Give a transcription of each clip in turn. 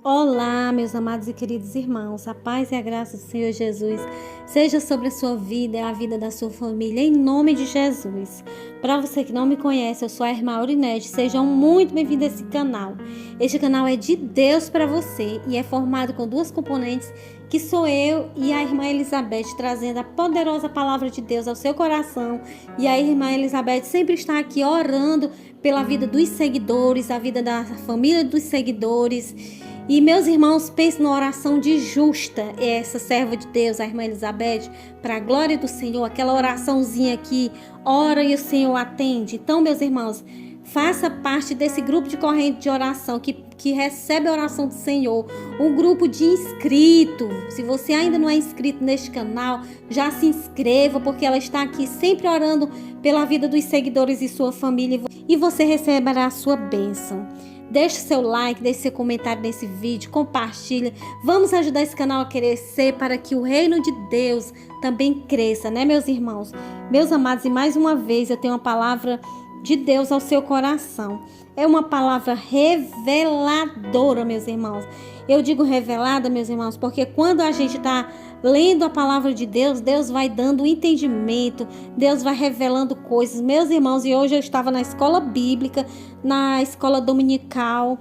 Olá, meus amados e queridos irmãos, a paz e a graça do Senhor Jesus seja sobre a sua vida e a vida da sua família, em nome de Jesus. Para você que não me conhece, eu sou a irmã Aurinete, sejam muito bem-vindos a esse canal. Este canal é de Deus para você e é formado com duas componentes, que sou eu e a irmã Elizabeth, trazendo a poderosa palavra de Deus ao seu coração. E a irmã Elizabeth sempre está aqui orando pela vida dos seguidores, a vida da família dos seguidores. E meus irmãos, pensem na oração de Justa, essa serva de Deus, a irmã Elizabeth, para a glória do Senhor, aquela oraçãozinha aqui, ora e o Senhor atende. Então, meus irmãos, faça parte desse grupo de corrente de oração que recebe a oração do Senhor, um grupo de inscritos. Se você ainda não é inscrito neste canal, já se inscreva, porque ela está aqui sempre orando pela vida dos seguidores e sua família, e você receberá a sua bênção. Deixe seu like, deixe seu comentário nesse vídeo, compartilha. Vamos ajudar esse canal a crescer para que o reino de Deus também cresça, né, meus irmãos? Meus amados, e mais uma vez eu tenho uma palavra de Deus ao seu coração. É uma palavra reveladora, meus irmãos. Eu digo revelada, meus irmãos, porque quando a gente está lendo a palavra de Deus, Deus vai dando entendimento, Deus vai revelando coisas. Meus irmãos, e hoje eu estava na escola bíblica, na escola dominical,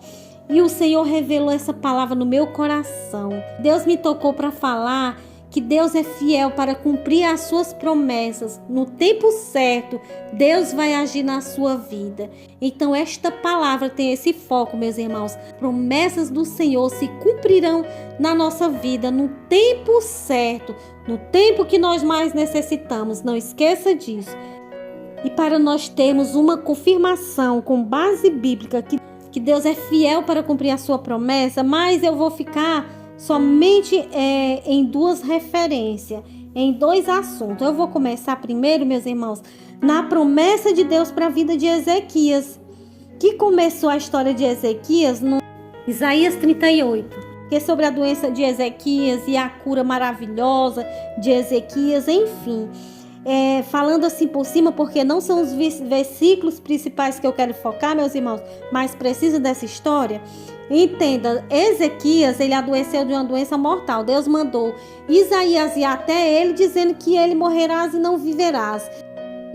e o Senhor revelou essa palavra no meu coração. Deus me tocou para falar que Deus é fiel para cumprir as suas promessas. No tempo certo, Deus vai agir na sua vida. Então, esta palavra tem esse foco, meus irmãos. Promessas do Senhor se cumprirão na nossa vida no tempo certo, no tempo que nós mais necessitamos. Não esqueça disso. E para nós termos uma confirmação com base bíblica que Deus é fiel para cumprir a sua promessa, mas eu vou ficar somente em duas referências, em dois assuntos. Eu vou começar primeiro, meus irmãos, na promessa de Deus para a vida de Ezequias, que começou a história de Ezequias no Isaías 38, que é sobre a doença de Ezequias e a cura maravilhosa de Ezequias, enfim. Falando assim por cima, porque não são os versículos principais que eu quero focar, meus irmãos, mas precisa dessa história. Entenda, Ezequias, ele adoeceu de uma doença mortal. Deus mandou Isaías ir até ele, dizendo que ele morrerás e não viverás.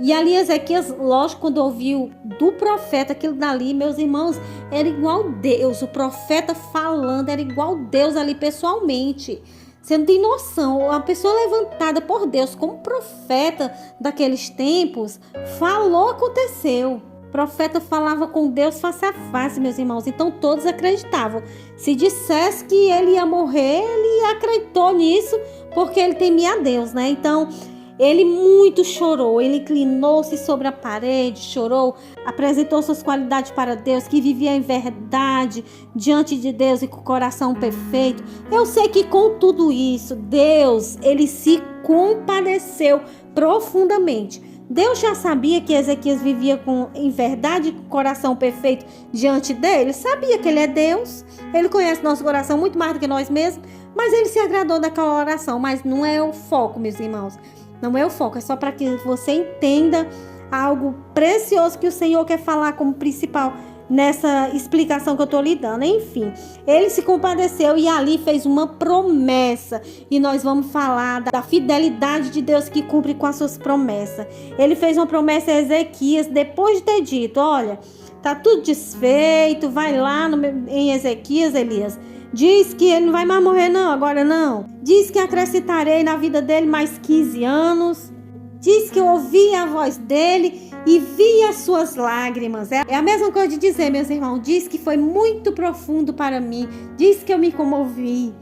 E ali Ezequias, lógico, quando ouviu do profeta aquilo dali, meus irmãos, era igual Deus. O profeta falando era igual Deus ali pessoalmente. Você não tem noção, a pessoa levantada por Deus como profeta daqueles tempos, falou, aconteceu. O profeta falava com Deus face a face, meus irmãos. Então todos acreditavam. Se dissesse que ele ia morrer, ele acreditou nisso, porque ele temia a Deus, né? Então ele muito chorou, ele inclinou-se sobre a parede, chorou, apresentou suas qualidades para Deus, que vivia em verdade diante de Deus e com o coração perfeito. Eu sei que com tudo isso, Deus, ele se compadeceu profundamente. Deus já sabia que Ezequias vivia em verdade e com o coração perfeito diante dele. Sabia que ele é Deus, ele conhece nosso coração muito mais do que nós mesmos, mas ele se agradou daquela oração. Mas não é o foco, meus irmãos. Não é o foco, é só para que você entenda algo precioso que o Senhor quer falar como principal nessa explicação que eu estou lhe dando. Enfim, ele se compadeceu e ali fez uma promessa. E nós vamos falar da fidelidade de Deus que cumpre com as suas promessas. Ele fez uma promessa a Ezequias depois de ter dito: olha, tá tudo desfeito, vai lá em Ezequias, Elias. Diz que ele não vai mais morrer não, agora não. Diz que acrescentarei na vida dele mais 15 anos. Diz que eu ouvi a voz dele e vi as suas lágrimas. É a mesma coisa de dizer, meus irmãos. Diz que foi muito profundo para mim. Diz que eu me comovi.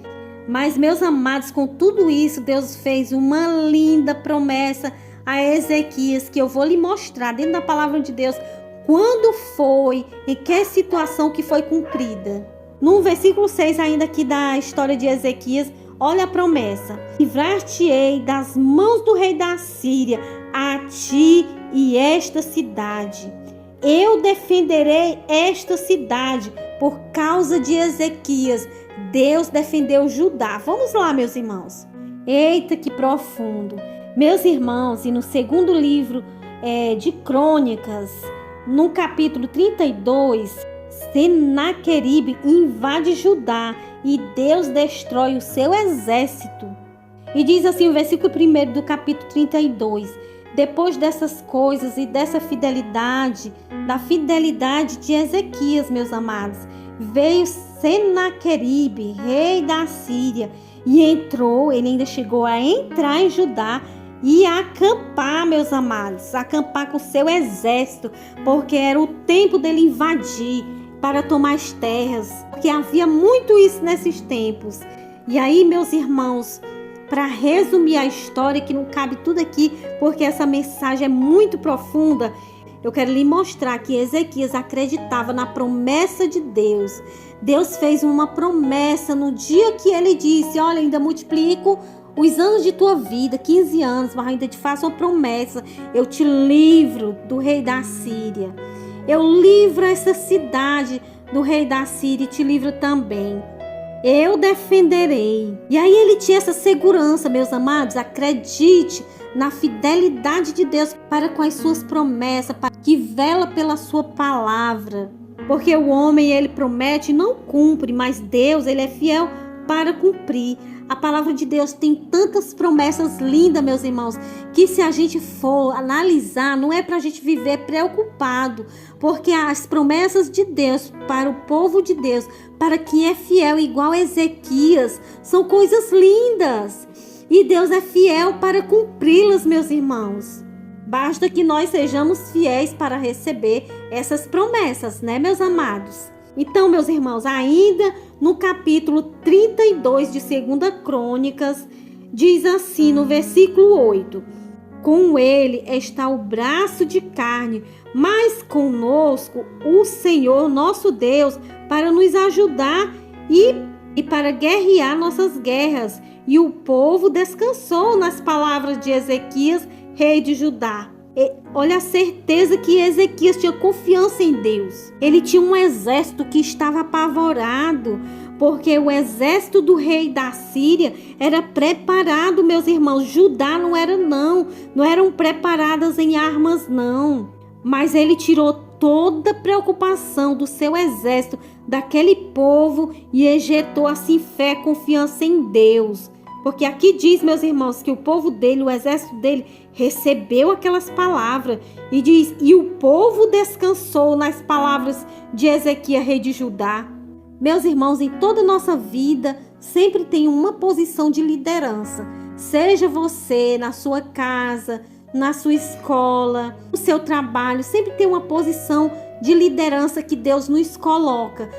Mas, meus amados, com tudo isso, Deus fez uma linda promessa a Ezequias, que eu vou lhe mostrar dentro da palavra de Deus quando foi, em que situação que foi cumprida. No versículo 6 ainda aqui da história de Ezequias, olha a promessa: livrar-te-ei das mãos do rei da Síria, a ti e esta cidade. Eu defenderei esta cidade por causa de Ezequias. Deus defendeu Judá. Vamos lá, meus irmãos. Eita, que profundo. Meus irmãos, e no segundo livro de Crônicas, no capítulo 32... Senaqueribe invade Judá e Deus destrói o seu exército. E diz assim o versículo 1 do capítulo 32. Depois dessas coisas e dessa fidelidade, da fidelidade de Ezequias, meus amados, veio Senaqueribe, rei da Síria, e ele ainda chegou a entrar em Judá e acampar, meus amados, acampar com seu exército, porque era o tempo dele invadir para tomar as terras, porque havia muito isso nesses tempos. E aí, meus irmãos, para resumir a história, que não cabe tudo aqui, porque essa mensagem é muito profunda, eu quero lhe mostrar que Ezequias acreditava na promessa de Deus. Deus fez uma promessa no dia que ele disse: olha, ainda multiplico os anos de tua vida, 15 anos, mas ainda te faço uma promessa. Eu te livro do rei da Síria. Eu livro essa cidade do rei da Síria e te livro também. Eu defenderei. E aí ele tinha essa segurança, meus amados. Acredite na fidelidade de Deus para com as suas promessas, para que vela pela sua palavra. Porque o homem, ele promete e não cumpre, mas Deus, ele é fiel para cumprir. A palavra de Deus tem tantas promessas lindas, meus irmãos, que se a gente for analisar, não é para a gente viver preocupado, porque as promessas de Deus para o povo de Deus, para quem é fiel igual a Ezequias, são coisas lindas. E Deus é fiel para cumpri-las, meus irmãos. Basta que nós sejamos fiéis para receber essas promessas, né, meus amados? Então, meus irmãos, ainda no capítulo 32 de 2 Crônicas, diz assim no versículo 8: com ele está o braço de carne, mas conosco o Senhor nosso Deus para nos ajudar e para guerrear nossas guerras. E o povo descansou nas palavras de Ezequias, rei de Judá. Olha a certeza que Ezequias tinha confiança em Deus. Ele tinha um exército que estava apavorado, porque o exército do rei da Síria era preparado, meus irmãos. Judá não eram preparadas em armas, não. Mas ele tirou toda a preocupação do seu exército, daquele povo, e injetou assim fé, confiança em Deus. Porque aqui diz, meus irmãos, que o povo dele, o exército dele, recebeu aquelas palavras. E diz, e o povo descansou nas palavras de Ezequias, rei de Judá. Meus irmãos, em toda a nossa vida, sempre tem uma posição de liderança. Seja você na sua casa, na sua escola, no seu trabalho, sempre tem uma posição de liderança que Deus nos coloca.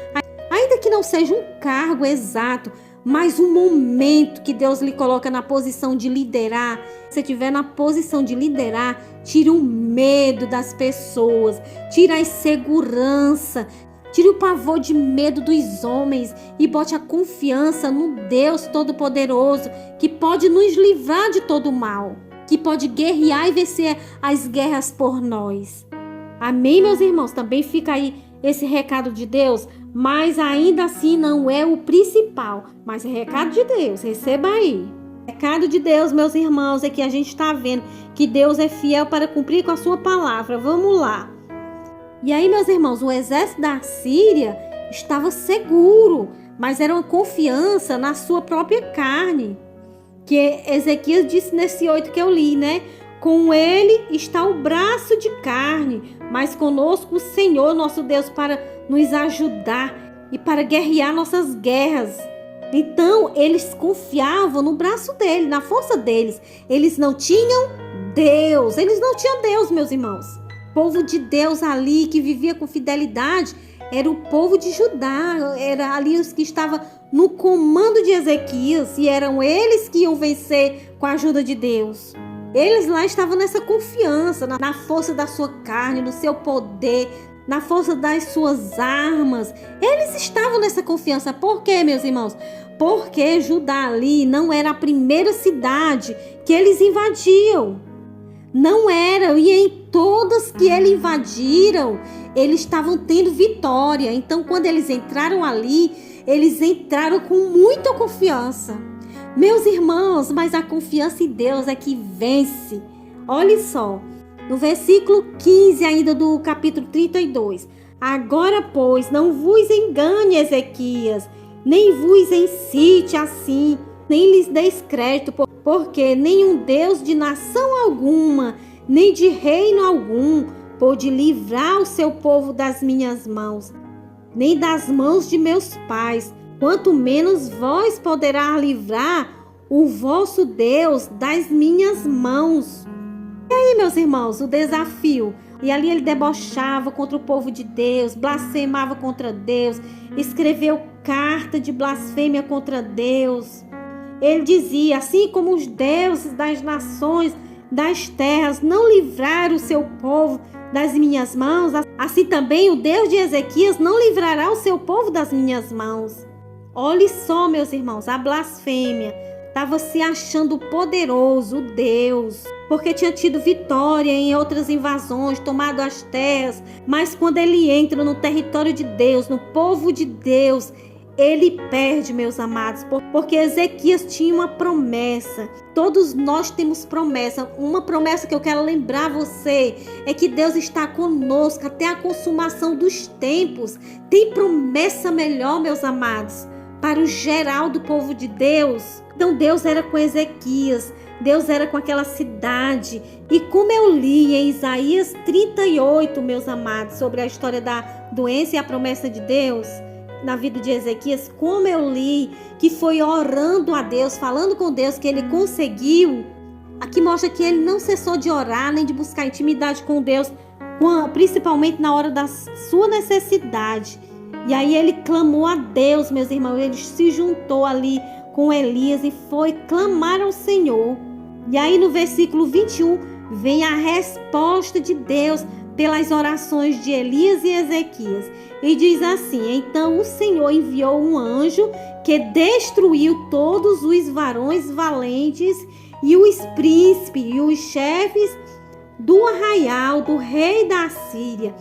Ainda que não seja um cargo exato, mas um momento que Deus lhe coloca na posição de liderar. Se estiver na posição de liderar, tire o medo das pessoas, tire a insegurança, tire o pavor de medo dos homens e bote a confiança no Deus Todo-Poderoso, que pode nos livrar de todo o mal, que pode guerrear e vencer as guerras por nós. Amém, meus irmãos? Também fica aí esse recado de Deus, mas ainda assim não é o principal, mas é recado de Deus, receba aí. Recado de Deus, meus irmãos, é que a gente está vendo que Deus é fiel para cumprir com a sua palavra. Vamos lá. E aí, meus irmãos, o exército da Síria estava seguro, mas era uma confiança na sua própria carne. Que Ezequias disse nesse 8 que eu li, né? Com ele está o braço de carne, mas conosco o Senhor nosso Deus para nos ajudar e para guerrear nossas guerras. Então, eles confiavam no braço dele, na força deles. Eles não tinham Deus. Eles não tinham Deus, meus irmãos. O povo de Deus ali que vivia com fidelidade era o povo de Judá. Era ali os que estavam no comando de Ezequias e eram eles que iam vencer com a ajuda de Deus. Eles lá estavam nessa confiança, na força da sua carne, no seu poder, na força das suas armas. Eles estavam nessa confiança. Por quê, meus irmãos? Porque Judá ali não era a primeira cidade que eles invadiam. Não era. E em todas que eles invadiram, eles estavam tendo vitória. Então, quando eles entraram ali, eles entraram com muita confiança. Meus irmãos, mas a confiança em Deus é que vence. Olha só, no versículo 15 ainda do capítulo 32. Agora, pois, não vos engane, Ezequias, nem vos incite assim, nem lhes deis crédito, porque nenhum Deus de nação alguma, nem de reino algum, pôde livrar o seu povo das minhas mãos, nem das mãos de meus pais, quanto menos vós poderá livrar o vosso Deus das minhas mãos. E aí, meus irmãos, o desafio. E ali ele debochava contra o povo de Deus, blasfemava contra Deus, escreveu carta de blasfêmia contra Deus. Ele dizia, assim como os deuses das nações, das terras, não livraram o seu povo das minhas mãos, assim também o Deus de Ezequias não livrará o seu povo das minhas mãos. Olhe só, meus irmãos, a blasfêmia. Estava se achando poderoso, Deus, porque tinha tido vitória em outras invasões, tomado as terras. Mas quando ele entra no território de Deus, no povo de Deus, ele perde, meus amados, porque Ezequias tinha uma promessa. Todos nós temos promessa. Uma promessa que eu quero lembrar você é que Deus está conosco até a consumação dos tempos. Tem promessa melhor, meus amados, para o geral do povo de Deus. Então Deus era com Ezequias, Deus era com aquela cidade. E como eu li em Isaías 38, meus amados, sobre a história da doença e a promessa de Deus na vida de Ezequias, como eu li que foi orando a Deus, falando com Deus, que ele conseguiu. Aqui mostra que ele não cessou de orar, nem de buscar intimidade com Deus, principalmente na hora da sua necessidade. E aí ele clamou a Deus, meus irmãos, ele se juntou ali com Elias e foi clamar ao Senhor. E aí no versículo 21 vem a resposta de Deus pelas orações de Elias e Ezequias. E diz assim: então o Senhor enviou um anjo que destruiu todos os varões valentes e os príncipes e os chefes do arraial do rei da Síria.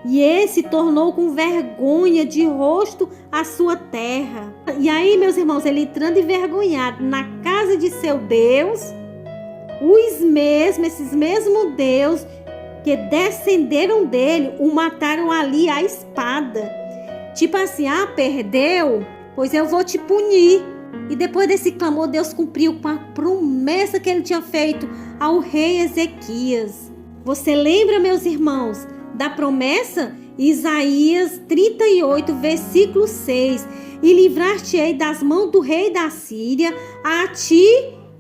E esse tornou com vergonha de rosto a sua terra. E aí, meus irmãos, ele entrando envergonhado na casa de seu Deus, esses mesmos Deus que descenderam dele, o mataram ali à espada. Tipo assim, perdeu? Pois eu vou te punir. E depois desse clamor, Deus cumpriu com a promessa que ele tinha feito ao rei Ezequias. Você lembra, meus irmãos, da promessa? Isaías 38, versículo 6. E livrar-te-ei das mãos do rei da Síria, a ti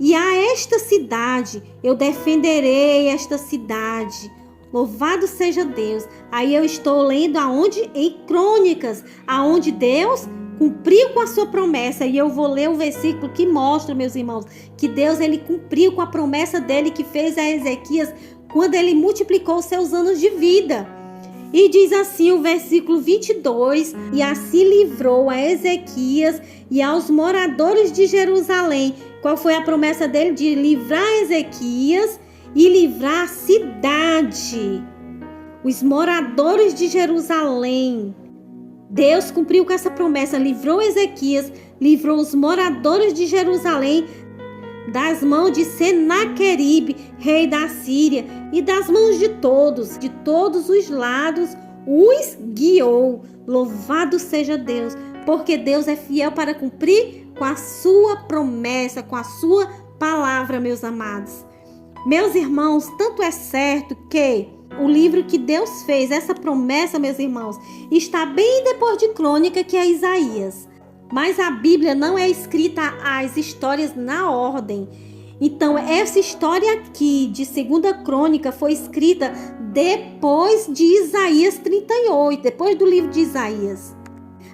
e a esta cidade. Eu defenderei esta cidade. Louvado seja Deus. Aí eu estou lendo aonde? Em Crônicas, aonde Deus cumpriu com a sua promessa. E eu vou ler o versículo que mostra, meus irmãos, que Deus ele cumpriu com a promessa dele que fez a Ezequias quando ele multiplicou seus anos de vida. E diz assim o versículo 22: e assim livrou a Ezequias e aos moradores de Jerusalém. Qual foi a promessa dele? De livrar Ezequias e livrar a cidade, os moradores de Jerusalém. Deus cumpriu com essa promessa, livrou Ezequias, livrou os moradores de Jerusalém das mãos de Senaqueribe, rei da Síria, e das mãos de todos os lados, os guiou. Louvado seja Deus, porque Deus é fiel para cumprir com a sua promessa, com a sua palavra, meus amados. Meus irmãos, tanto é certo que o livro que Deus fez, essa promessa, meus irmãos, está bem depois de Crônica, que é Isaías. Mas a Bíblia não é escrita as histórias na ordem. Então, essa história aqui de 2 Crônica foi escrita depois de Isaías 38, depois do livro de Isaías.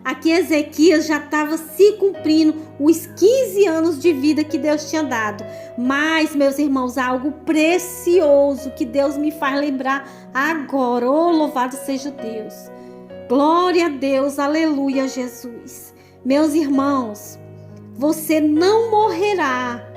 Aqui Ezequias já estava se cumprindo os 15 anos de vida que Deus tinha dado. Mas, meus irmãos, algo precioso que Deus me faz lembrar agora. Oh, louvado seja Deus. Glória a Deus, aleluia, Jesus. Meus irmãos, você não morrerá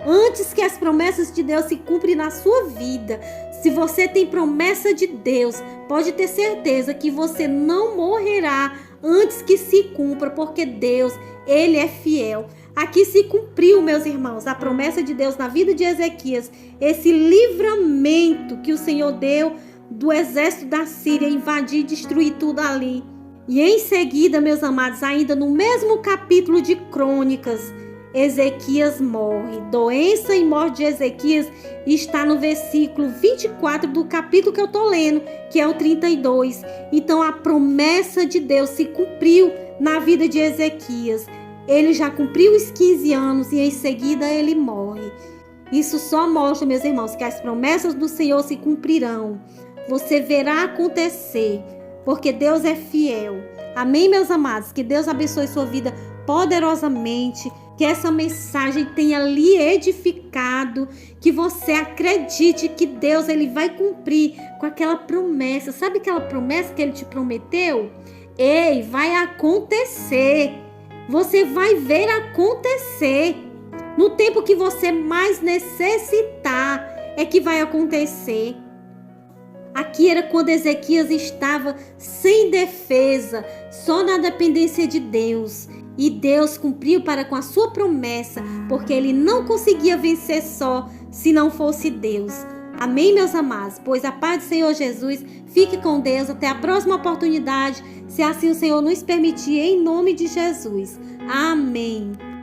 antes que as promessas de Deus se cumprem na sua vida. Se você tem promessa de Deus, pode ter certeza que você não morrerá antes que se cumpra, porque Deus, Ele é fiel. Aqui se cumpriu, meus irmãos, a promessa de Deus na vida de Ezequias, esse livramento que o Senhor deu do exército da Síria invadir e destruir tudo ali. E em seguida, meus amados, ainda no mesmo capítulo de Crônicas, Ezequias morre. Doença e morte de Ezequias está no versículo 24 do capítulo que eu estou lendo, que é o 32. Então a promessa de Deus se cumpriu na vida de Ezequias. Ele já cumpriu os 15 anos e em seguida ele morre. Isso só mostra, meus irmãos, que as promessas do Senhor se cumprirão. Você verá acontecer, porque Deus é fiel. Amém, meus amados? Que Deus abençoe sua vida poderosamente. Que essa mensagem tenha lhe edificado, que você acredite que Deus ele vai cumprir com aquela promessa. Sabe aquela promessa que ele te prometeu? Ei, vai acontecer. Você vai ver acontecer. No tempo que você mais necessitar é que vai acontecer. Aqui era quando Ezequias estava sem defesa, só na dependência de Deus. E Deus cumpriu para com a sua promessa, porque ele não conseguia vencer só se não fosse Deus. Amém, meus amados? Pois a paz do Senhor Jesus, fique com Deus. Até a próxima oportunidade, se assim o Senhor nos permitir, em nome de Jesus. Amém.